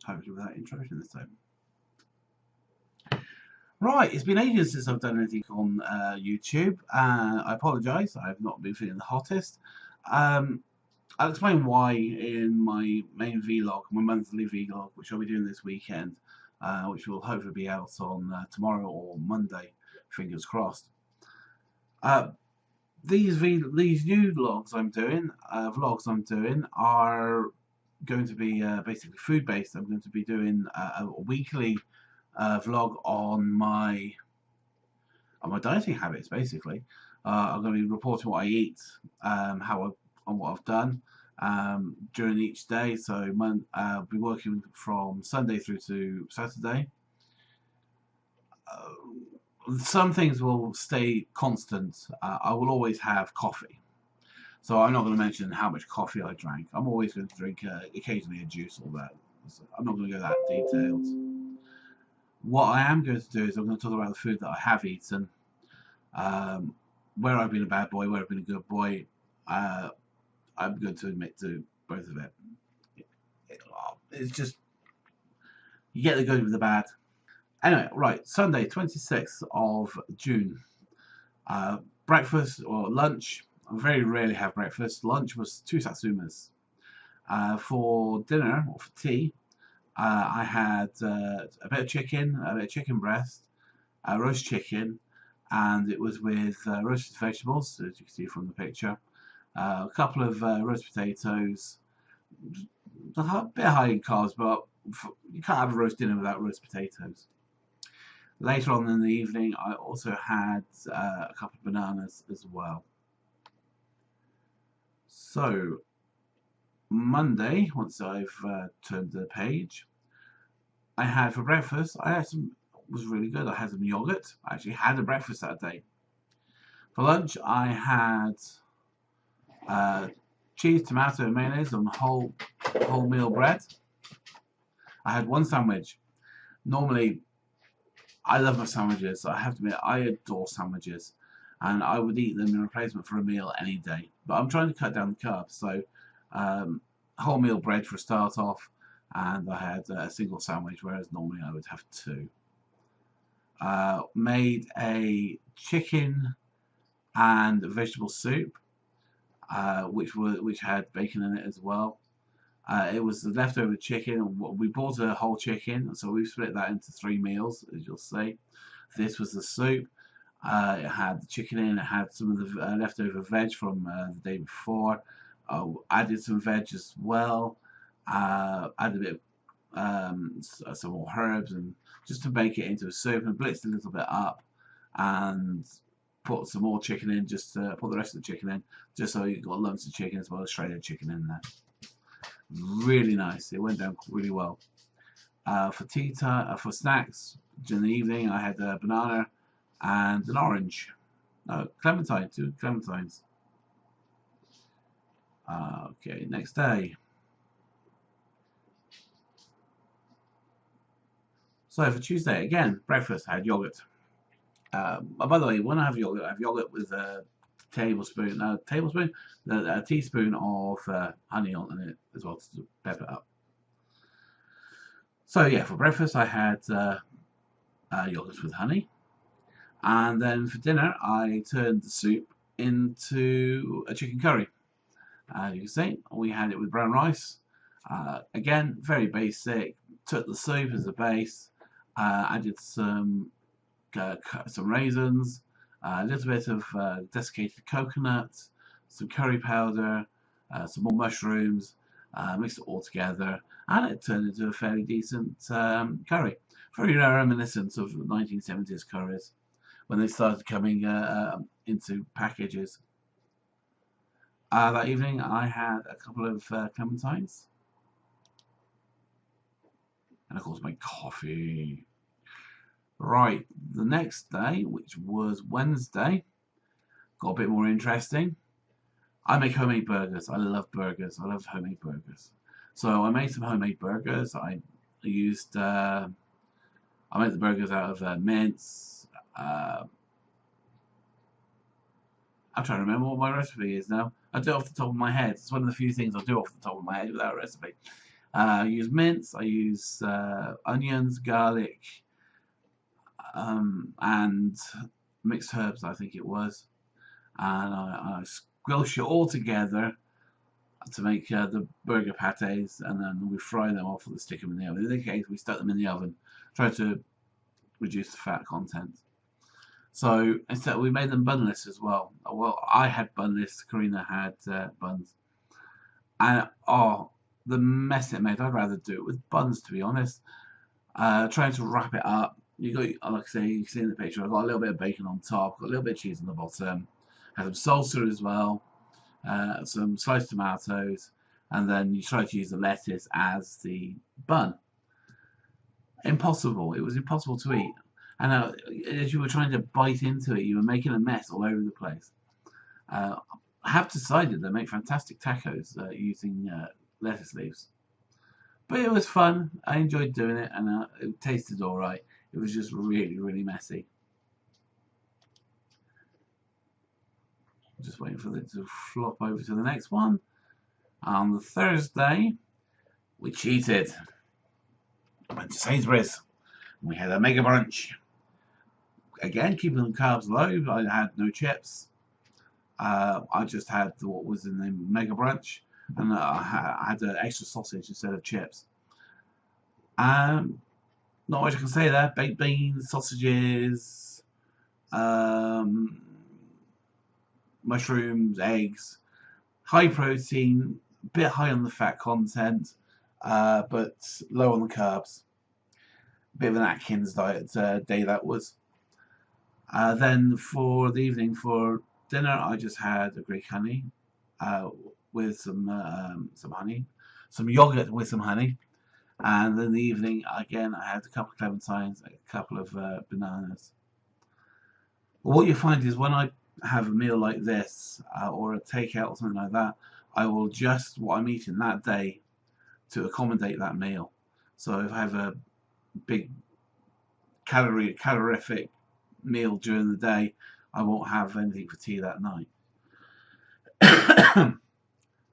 hopefully without interruption this time. Right, it's been ages since I've done anything on YouTube. I apologise, I've not been feeling the hottest. I'll explain why in my main vlog, my monthly vlog, which I'll be doing this weekend, which will hopefully be out on tomorrow or Monday, fingers crossed. These new vlogs I'm doing are going to be basically food based. I'm going to be doing a weekly vlog on my dieting habits. Basically, I'm going to be reporting what I eat, and what I've done during each day. So I'll be working from Sunday through to Saturday. Some things will stay constant. I will always have coffee. So I'm not going to mention how much coffee I drank. I'm always going to drink occasionally a juice or that. So I'm not going to go that detailed. What I am going to do is I'm going to talk about the food that I have eaten, where I've been a bad boy, where I've been a good boy. I'm going to admit to both of it. It's just, you get the good with the bad. Anyway, right, Sunday, 26th of June. Breakfast or lunch, I very rarely have breakfast. Lunch was 2 satsumas. For dinner, or for tea, I had a bit of chicken, a bit of chicken breast, roast chicken, and it was with roasted vegetables, as you can see from the picture. A couple of roast potatoes, a bit high in carbs, but you can't have a roast dinner without roast potatoes. Later on in the evening, I also had a couple of bananas as well. So, Monday, once I've turned the page, I had for breakfast, was really good. I had some yogurt. I actually had a breakfast that day. For lunch, I had cheese, tomato, and mayonnaise on wholemeal bread. I had one sandwich. Normally, I love my sandwiches. I have to admit, I adore sandwiches, and I would eat them in replacement for a meal any day. But I'm trying to cut down the carbs, so wholemeal bread for a start off, and I had a single sandwich, whereas normally I would have 2. Made a chicken and vegetable soup, which had bacon in it as well. It was the leftover chicken. We bought a whole chicken, so we split that into 3 meals, as you'll see. This was the soup. It had the chicken in. It had some of the leftover veg from the day before. Added some veg as well. Added a bit of some more herbs, and just to make it into a soup, and blitzed a little bit up, and put some more chicken in. Just to put the rest of the chicken in, just so you've got lumps of chicken as well as shredded chicken in there. Really nice. It went down really well. For tea time, for snacks during the evening, I had a banana and an orange. No, clementine. 2 clementines. Okay, next day. So for Tuesday, again, breakfast, I had yogurt. By the way, when I have yogurt with a teaspoon of honey on it as well to pep it up. So yeah, for breakfast I had yogurt with honey, and then for dinner I turned the soup into a chicken curry. You can see we had it with brown rice. Again, very basic. Took the soup as a base, added some raisins, a little bit of desiccated coconut, some curry powder, some more mushrooms, mixed it all together, and it turned into a fairly decent curry. Very reminiscent of 1970s curries when they started coming into packages. That evening I had a couple of clementines, and of course my coffee. Right, the next day, which was Wednesday, got a bit more interesting. I make homemade burgers. I love burgers. I love homemade burgers. So I made some homemade burgers. I made the burgers out of mince. I'm trying to remember what my recipe is now. I do it off the top of my head. It's one of the few things I do off the top of my head without a recipe. I use mince, I use onions, garlic, and mixed herbs, I think it was. And I squelch it all together to make the burger pates, and then we fry them off and stick them in the oven. In this case, we stuck them in the oven, try to reduce the fat content. So instead, we made them bunless as well. Well, I had bunless, Karina had buns, and oh, the mess it made. I'd rather do it with buns, to be honest. Trying to wrap it up. You got, like I say, you can see in the picture. I've got a little bit of bacon on top, got a little bit of cheese on the bottom, had some salsa as well, some sliced tomatoes, and then you try to use the lettuce as the bun. Impossible. It was impossible to eat. And as you were trying to bite into it, you were making a mess all over the place. I have decided they make fantastic tacos using lettuce leaves. But it was fun. I enjoyed doing it, and it tasted all right. It was just really, really messy. Just waiting for it to flop over to the next one. On the Thursday, we cheated. Went to Sainsbury's. We had a mega brunch. Again, keeping the carbs low. I had no chips. I just had what was in the mega brunch, and I had an extra sausage instead of chips. Not much I can say there. Baked beans, sausages, mushrooms, eggs. High protein, a bit high on the fat content, but low on the carbs. Bit of an Atkins diet day that was. Then for the evening, for dinner, I just had a Greek honey with some honey, some yogurt with some honey, and in the evening again I had a couple of clementines, a couple of bananas. But what you find is when I have a meal like this or a takeout or something like that, I will adjust what I'm eating that day to accommodate that meal. So if I have a big calorific meal during the day, I won't have anything for tea that night.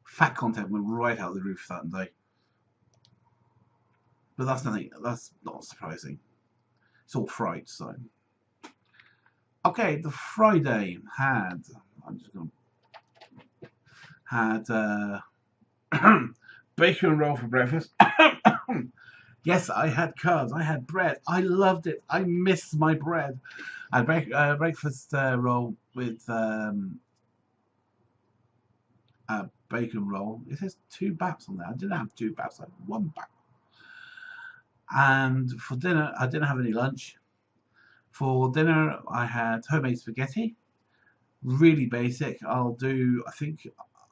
Fat content went right out the roof that day, but that's not surprising. It's all fried, so okay. The Friday had bacon roll for breakfast. Yes, I had carbs. I had bread. I loved it. I missed my bread. I had breakfast roll with a bacon roll. It says 2 baps on there. I didn't have 2 baps. I had 1 bap. And for dinner, I didn't have any lunch. For dinner, I had homemade spaghetti. Really basic. I think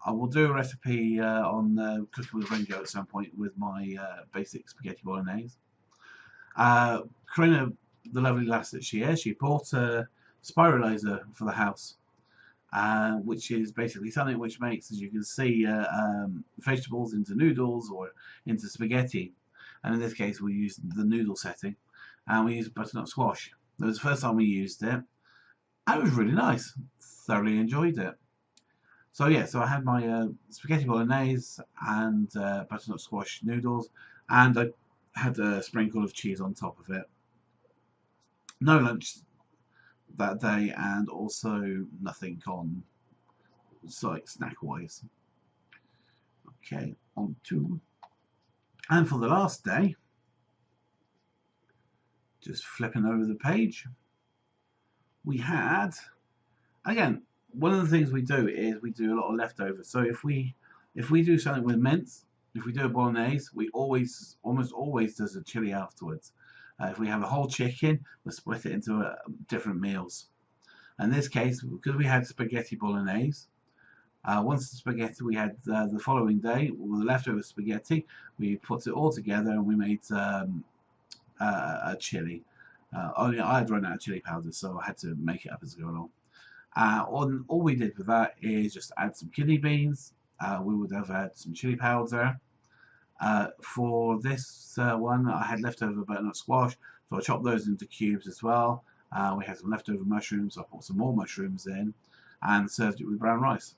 I will do a recipe on cooking with Ringo at some point with my basic spaghetti bolognese. Karina, the lovely lass that she is, she bought a spiralizer for the house, which is basically something which makes, as you can see, vegetables into noodles or into spaghetti. And in this case, we used the noodle setting, and we used butternut squash. That was the first time we used it, and it was really nice. Thoroughly enjoyed it. So yeah, so I had my spaghetti bolognese and butternut squash noodles, and I had a sprinkle of cheese on top of it. No lunch that day, and also nothing on like snack wise. Okay, on to, and for the last day, just flipping over the page, we had, again, one of the things we do is we do a lot of leftovers. So if we do something with mince, if we do a bolognese, we almost always does a chili afterwards. If we have a whole chicken, we'll split it into different meals. In this case, because we had spaghetti bolognese, once the spaghetti we had the following day, with the leftover spaghetti, we put it all together and we made a chili. Only I had run out of chili powder, so I had to make it up as I go along. All we did with that is just add some kidney beans. We would have had some chili powder. For this one, I had leftover butternut squash, so I chopped those into cubes as well. We had some leftover mushrooms, so I put some more mushrooms in and served it with brown rice.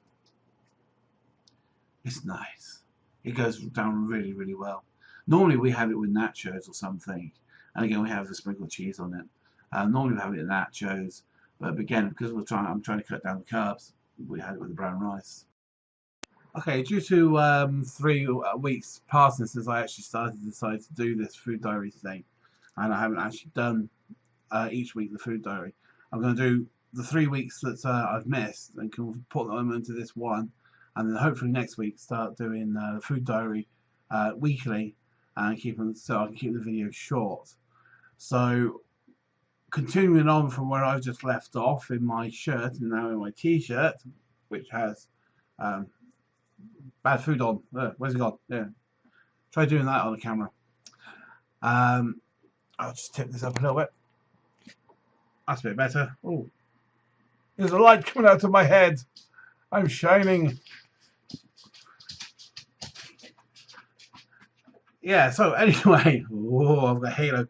It's nice. It goes down really, really well. Normally we have it with nachos or something, and again we have the sprinkled cheese on it. Normally we have it with nachos, but again because I'm trying to cut down the carbs, we had it with the brown rice. Okay, due to 3 weeks passing since I actually decided to do this food diary thing, and I haven't actually done each week the food diary. I'm going to do the 3 weeks that I've missed and can put them into this one, and then hopefully next week start doing the food diary weekly and keep them so I can keep the video short. So continuing on from where I've just left off in my shirt and now in my t-shirt, which has bad food on. Where's it gone? Yeah. Try doing that on the camera. I'll just tip this up a little bit. That's a bit better. Oh, there's a light coming out of my head. I'm shining. Yeah, so anyway, oh, I've got halo.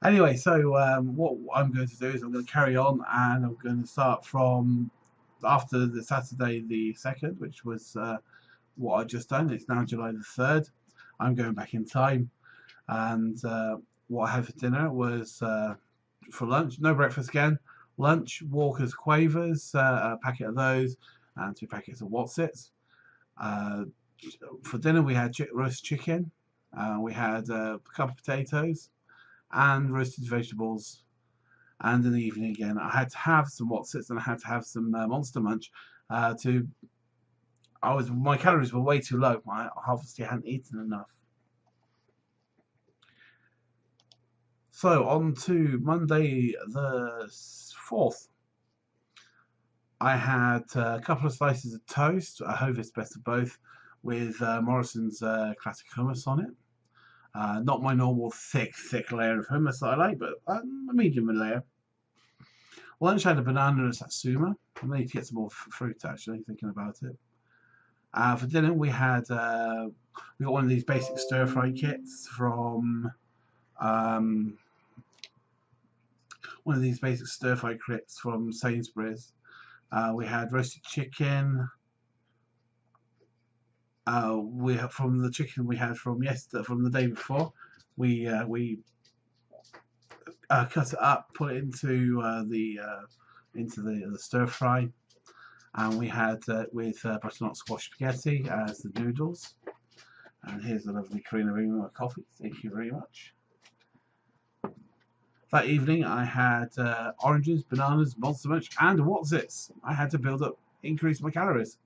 Anyway, so what I'm going to do is I'm going to carry on, and I'm going to start from after the Saturday the 2nd, which was what I just done. It's now July the 3rd. I'm going back in time, and what I had for dinner was for lunch, no breakfast again. Lunch, Walker's Quavers, a packet of those, and 2 packets of Wotsits. For dinner we had roast chicken. We had a couple of potatoes and roasted vegetables. And in the evening again, I had to have some Wotsits and I had to have some Monster Munch. My calories were way too low. I obviously hadn't eaten enough. So on to Monday the 4th. I had a couple of slices of toast, a Hovis best of both, with Morrison's classic hummus on it. Not my normal thick layer of hummus that I like, but a medium layer. Lunch I had a banana and a satsuma. I need to get some more fruit actually, thinking about it. For dinner we had we got one of these basic stir fry kits from Sainsbury's. We had roasted chicken. We have from the chicken we had from the day before. We cut it up, put it into the stir fry, and we had with butternut squash spaghetti as the noodles. And here's a lovely Karina Rima coffee. Thank you very much. That evening I had oranges, bananas, Monster Munch, and Wotsits. I had to increase my calories.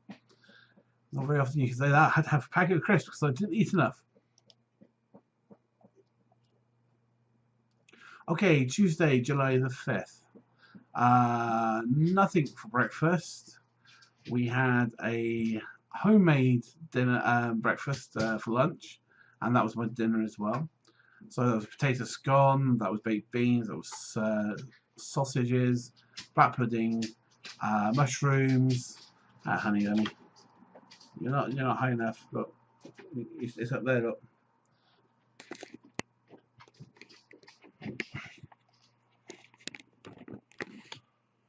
Not very often you can say that. I had to have a packet of crisps because I didn't eat enough. Okay, Tuesday, July the 5th. Nothing for breakfast. We had a homemade breakfast for lunch, and that was my dinner as well. So that was potato scone, that was baked beans, that was sausages, black pudding, mushrooms, honey. You're not high enough. Look, it's up there. Look.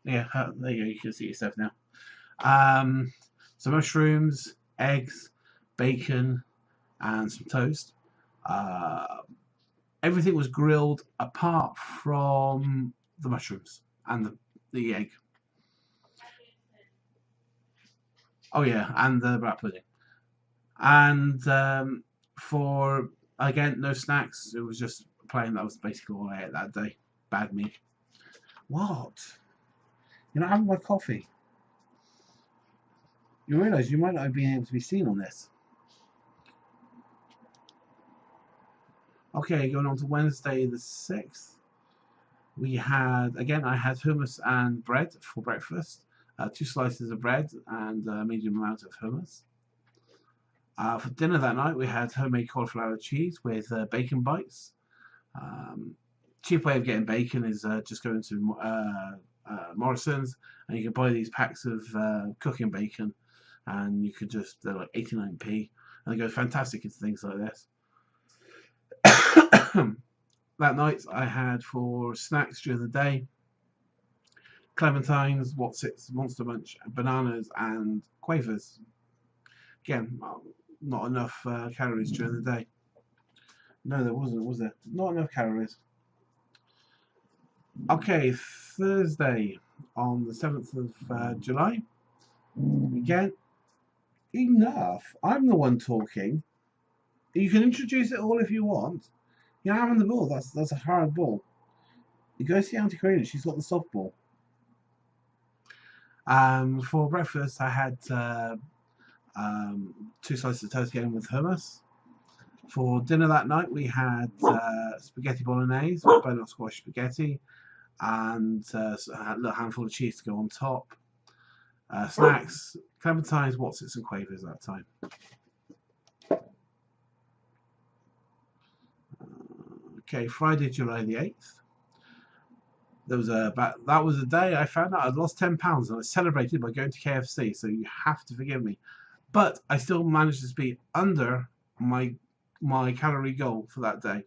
Yeah, there you go. You can see yourself now. Some mushrooms, eggs, bacon, and some toast. Everything was grilled apart from the mushrooms and the egg. Oh yeah, and the black pudding. And for again, no snacks. It was just plain. That was basically all I ate that day. Bad me. What? You're not having my coffee. You realise you might not have been able to be seen on this. Okay, going on to Wednesday the 6th. We had, again, I had hummus and bread for breakfast. 2 slices of bread and a medium amount of hummus. For dinner that night, we had homemade cauliflower cheese with bacon bites. Cheap way of getting bacon is just going to Morrison's, and you can buy these packs of cooking bacon, and you could just, they're like 89p, and they go fantastic into things like this. That night I had for snacks during the day clementines, Wotsits, Monster Munch, bananas, and Quavers. Again, not enough calories during the day. No, there wasn't, was there? Not enough calories. Okay, Thursday on the 7th of July. Again, enough. I'm the one talking. You can introduce it all if you want. You're having the ball. That's a hard ball. You go see Auntie Karina. She's got the softball. For breakfast, I had 2 slices of toast again with hummus. For dinner that night, we had spaghetti bolognese with butternut squash spaghetti and a little handful of cheese to go on top. Snacks, clementines, Watsits, and Quavers that time. Okay, Friday, July the 8th. That was the day I found out I'd lost £10 and I celebrated by going to KFC. So you have to forgive me, but I still managed to be under my calorie goal for that day,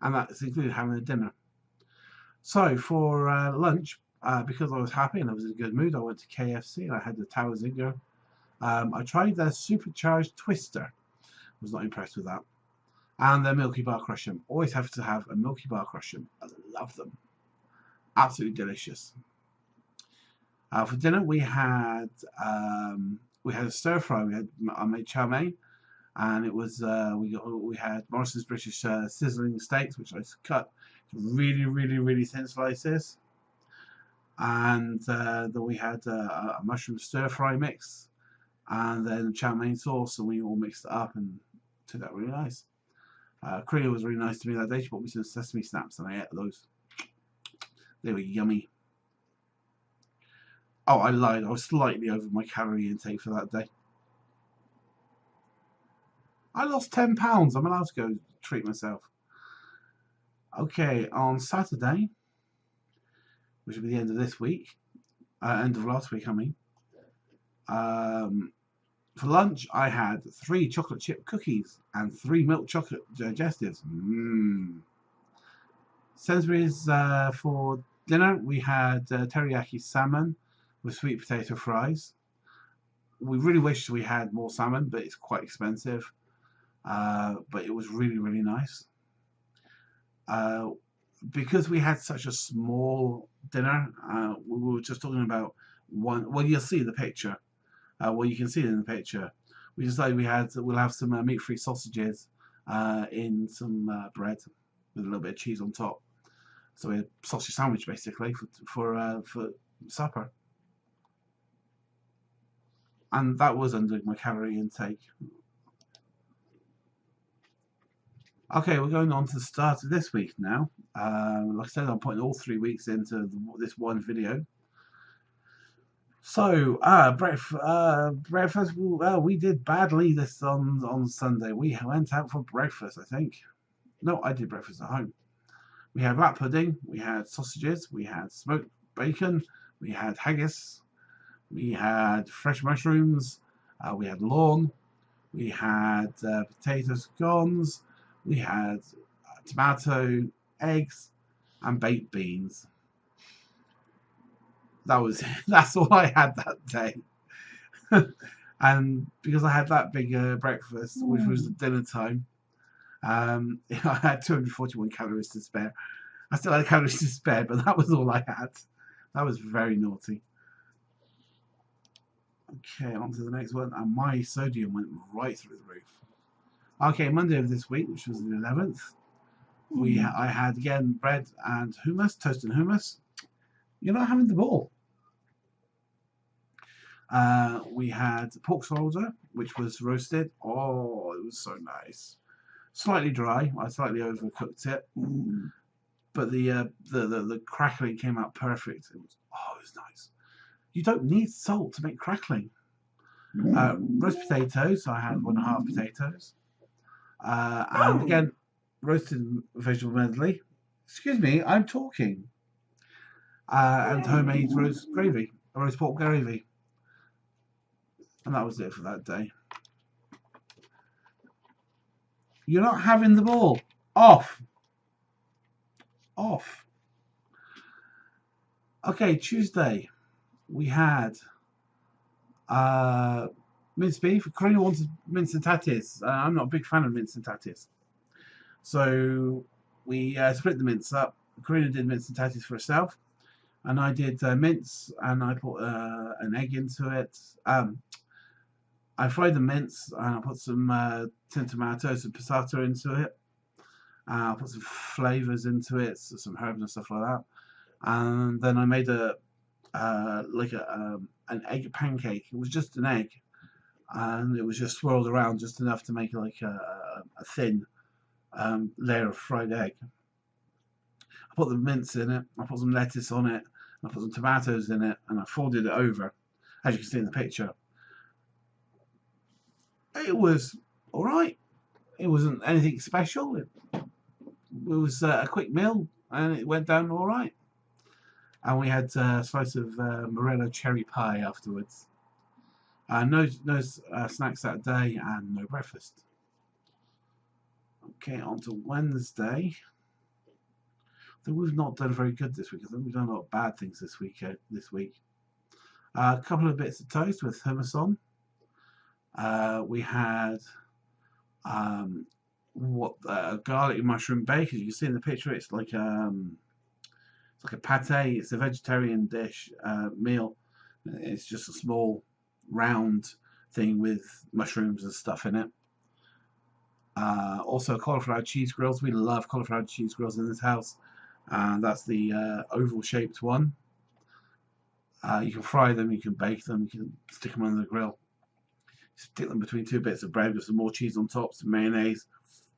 and that's included having a dinner. So for lunch, because I was happy and I was in a good mood, I went to KFC and I had the Tower Zinger. I tried their supercharged twister. Was not impressed with that. And their Milky Bar Crush'em. Always have to have a Milky Bar Crush'em. I love them. Absolutely delicious. For dinner, we had a stir fry. I made chow mein, and it was we had Morrison's British sizzling steaks, which I cut really, really, really thin slices, and then we had a mushroom stir fry mix, and then chow mein sauce, and we all mixed it up and turned out really nice. Karina was really nice to me that day. She bought me some sesame snaps, and I ate those. They were yummy. Oh, I lied. I was slightly over my calorie intake for that day. I lost £10. I'm allowed to go treat myself. Okay, on Saturday, which will be the end of this week, end of last week, I mean. For lunch, I had 3 chocolate chip cookies and 3 milk chocolate digestives. Sainsbury's for dinner, we had teriyaki salmon with sweet potato fries. We really wish we had more salmon, but it's quite expensive. But it was really, really nice. Because we had such a small dinner, we were just talking about one. Well, you'll see the picture. Well, you can see it in the picture. We decided we'll have some meat-free sausages in some bread with a little bit of cheese on top. So we had a sausage sandwich basically for supper, and that was under my calorie intake. Okay, we're going on to the start of this week now. Like I said, I'm putting all 3 weeks into this one video. So, breakfast. Well, we did badly this on Sunday. We went out for breakfast, I think. No, I did breakfast at home. We had rat pudding, we had sausages, we had smoked bacon, we had haggis, we had fresh mushrooms, we had lawn, we had potato scones, we had tomato, eggs, and baked beans. That's all I had that day. And because I had that big breakfast, which was dinner time, I had 241 calories to spare. I still had calories to spare, but that was all I had. That was very naughty. Okay, on to the next one. And my sodium went right through the roof. Okay, Monday of this week, which was the 11th, I had again bread and hummus, toast and hummus. You're not having the ball. We had pork shoulder, which was roasted. Oh, it was so nice. Slightly dry. I slightly overcooked it, but the crackling came out perfect. It was nice. You don't need salt to make crackling. Roast potatoes. I had 1.5 potatoes, and again roasted vegetable medley. Excuse me, I'm talking. And homemade roast pork gravy. And that was it for that day. You're not having the ball. Off. Okay, Tuesday. We had minced beef. Karina wanted mince and tatties. I'm not a big fan of mince and tatties. So we split the mince up. Karina did mince and tatties for herself, and I did mince, and I put an egg into it. I fried the mince, and I put some tinned tomatoes and passata into it. I put some flavors into it, so some herbs and stuff like that. And then I made an egg pancake. It was just an egg, and it was just swirled around just enough to make like a thin layer of fried egg. I put the mince in it. I put some lettuce on it. I put some tomatoes in it, and I folded it over, as you can see in the picture. It was all right. It wasn't anything special. It was a quick meal, and it went down all right. And we had a slice of Morello cherry pie afterwards. No snacks that day, and no breakfast. Okay, on to Wednesday. I think we've not done very good this week. I think we've done a lot of bad things this week. A couple of bits of toast with hummus on. We had garlic mushroom bake. As you can see in the picture, it's like a pate. It's a vegetarian dish meal. It's just a small round thing with mushrooms and stuff in it. Also cauliflower cheese grills. We love cauliflower cheese grills in this house. And that's the oval shaped one. You can fry them, you can bake them, you can stick them on the grill. Stick them between two bits of bread with some more cheese on top, some mayonnaise.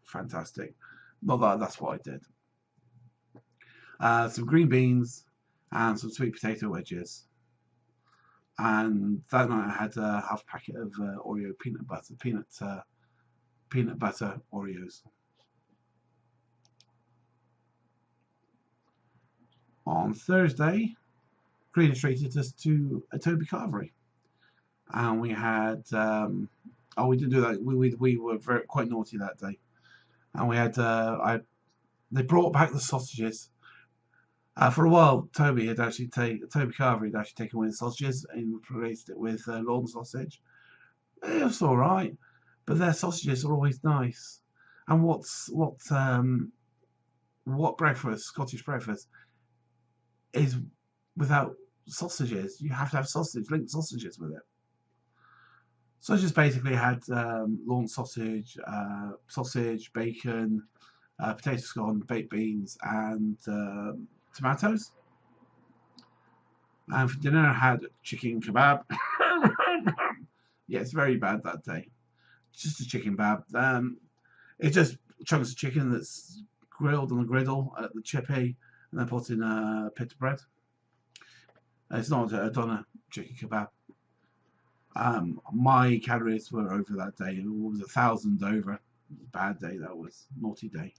Fantastic. Not that, that's what I did. Some green beans and some sweet potato wedges. And that night I had a half packet of Oreo peanut butter Oreos. On Thursday, Green treated us to a Toby Carvery, and we had we didn't do that. We were quite naughty that day, and we had they brought back the sausages. For a while, Toby Carvery had actually taken away the sausages and replaced it with lawn sausage. It was all right, but their sausages are always nice. And what breakfast, Scottish breakfast, is without sausages? You have to have linked sausages with it. So I just basically had lawn sausage, bacon, potato scone, baked beans, and tomatoes. And for dinner I had chicken kebab. Yeah, it's very bad that day. Just a chicken kebab. It's just chunks of chicken that's grilled on the griddle at the chippy, and then put in a pita bread. It's not a doner chicken kebab. My calories were over that day. It was 1,000 over. Bad day that was. Naughty day.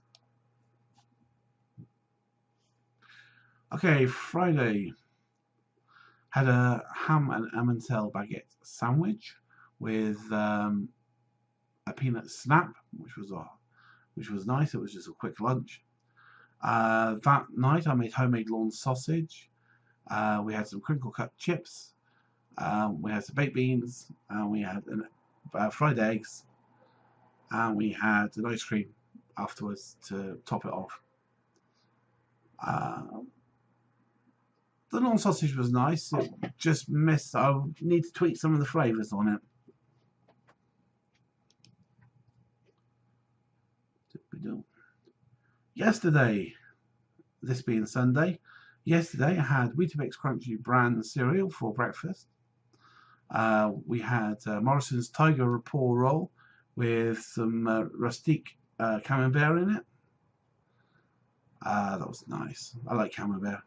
Okay, Friday. Had a ham and Emmental baguette sandwich with a peanut snap, which was nice. It was just a quick lunch. That night I made homemade lawn sausage. We had some crinkle cut chips. We had some baked beans. We had fried eggs. And we had an ice cream afterwards to top it off. The lawn sausage was nice. It just missed. I need to tweak some of the flavours on it. Yesterday, this being Sunday, yesterday I had Weetabix Crunchy bran cereal for breakfast. We had Morrison's Tiger Rapport roll with some rustique camembert in it. That was nice. I like camembert.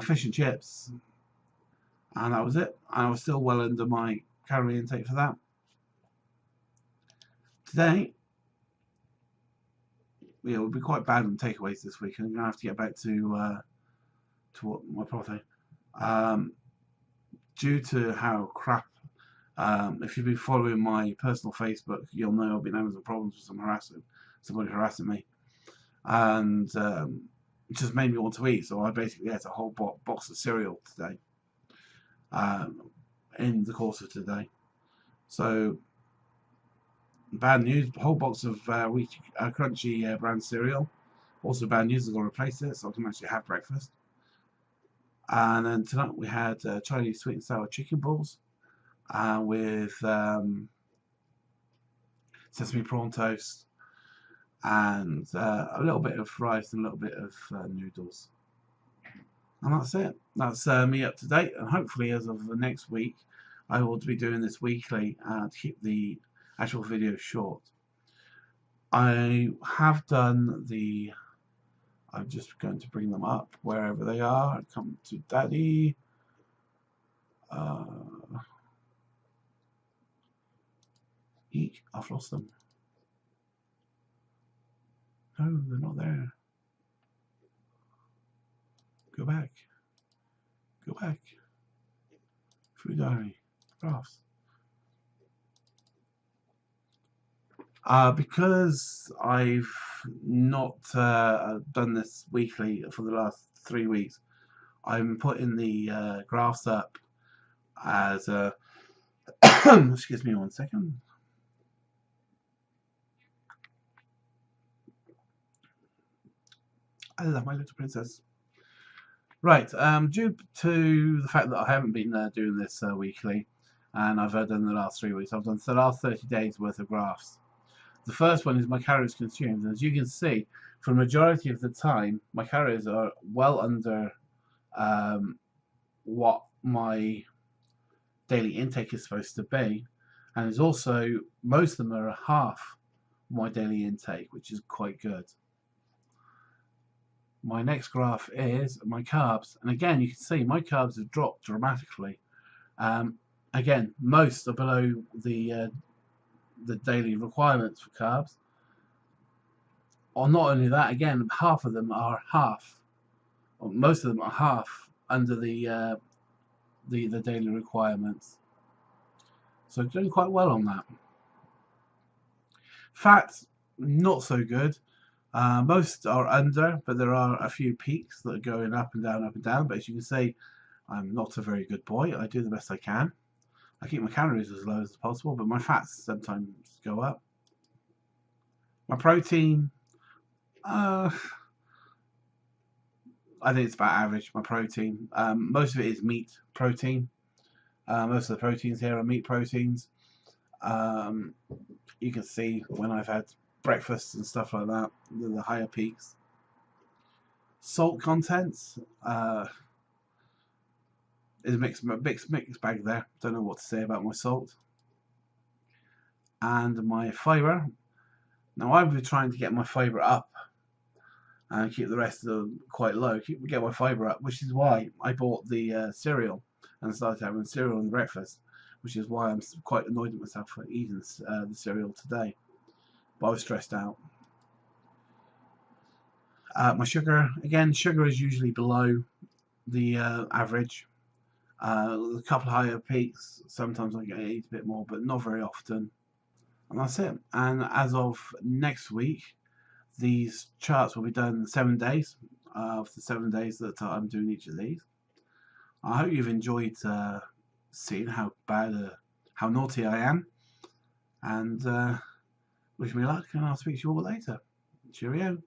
Fish and chips. And that was it. I was still well under my calorie intake for that. Today, it will be quite bad on takeaways this week. I'm going to have to get back to what my profit. Due to how crap, if you've been following my personal Facebook, you'll know I've been having some problems with somebody harassing me, and it just made me want to eat. So I basically ate a whole box of cereal today, in the course of today. So bad news, a whole box of crunchy brand cereal. Also bad news, I'm going to replace it so I can actually have breakfast. And then tonight we had Chinese sweet and sour chicken balls with sesame prawn toast and a little bit of rice and a little bit of noodles. And that's it. That's me up to date. And hopefully, as of the next week, I will be doing this weekly to keep the actual video short. I have done the. I'm just going to bring them up wherever they are. Come to Daddy. Eek, I've lost them. No, they're not there. Go back. Go back. Food diary. Graphs. Because I've not done this weekly for the last 3 weeks, I'm putting the graphs up as a. Excuse me 1 second. I love my little princess. Right, due to the fact that I haven't been doing this weekly, and I've done the last 3 weeks, I've done the last 30 days worth of graphs. The first one is my calories consumed, and as you can see, for the majority of the time, my calories are well under what my daily intake is supposed to be, and it's also, most of them are half my daily intake, which is quite good. My next graph is my carbs, and again you can see my carbs have dropped dramatically. Again, most are below the daily requirements for carbs. Or not only that, again, half of them are half, or most of them are half under the daily requirements. So doing quite well on that. Fats, not so good. Most are under, but there are a few peaks that are going up and down, up and down. But as you can see, I'm not a very good boy. I do the best I can. I keep my calories as low as possible, but my fats sometimes go up. My protein, I think it's about average, my protein. Most of it is meat protein. Most of the proteins here are meat proteins. You can see when I've had breakfast and stuff like that, the higher peaks. Salt contents is a mixed bag there. Don't know what to say about my salt. And my fibre. Now I've been trying to get my fibre up and keep the rest of them quite low. Get my fibre up, which is why I bought the cereal and started having cereal in breakfast, which is why I'm quite annoyed at myself for eating the cereal today. But I was stressed out. My sugar, again, sugar is usually below the average. A couple of higher peaks, sometimes I get eat a bit more, but not very often. And that's it. And as of next week, these charts will be done in 7 days, of the 7 days that I'm doing each of these. I hope you've enjoyed seeing how naughty I am, and wish me luck, and I'll speak to you all later. Cheerio.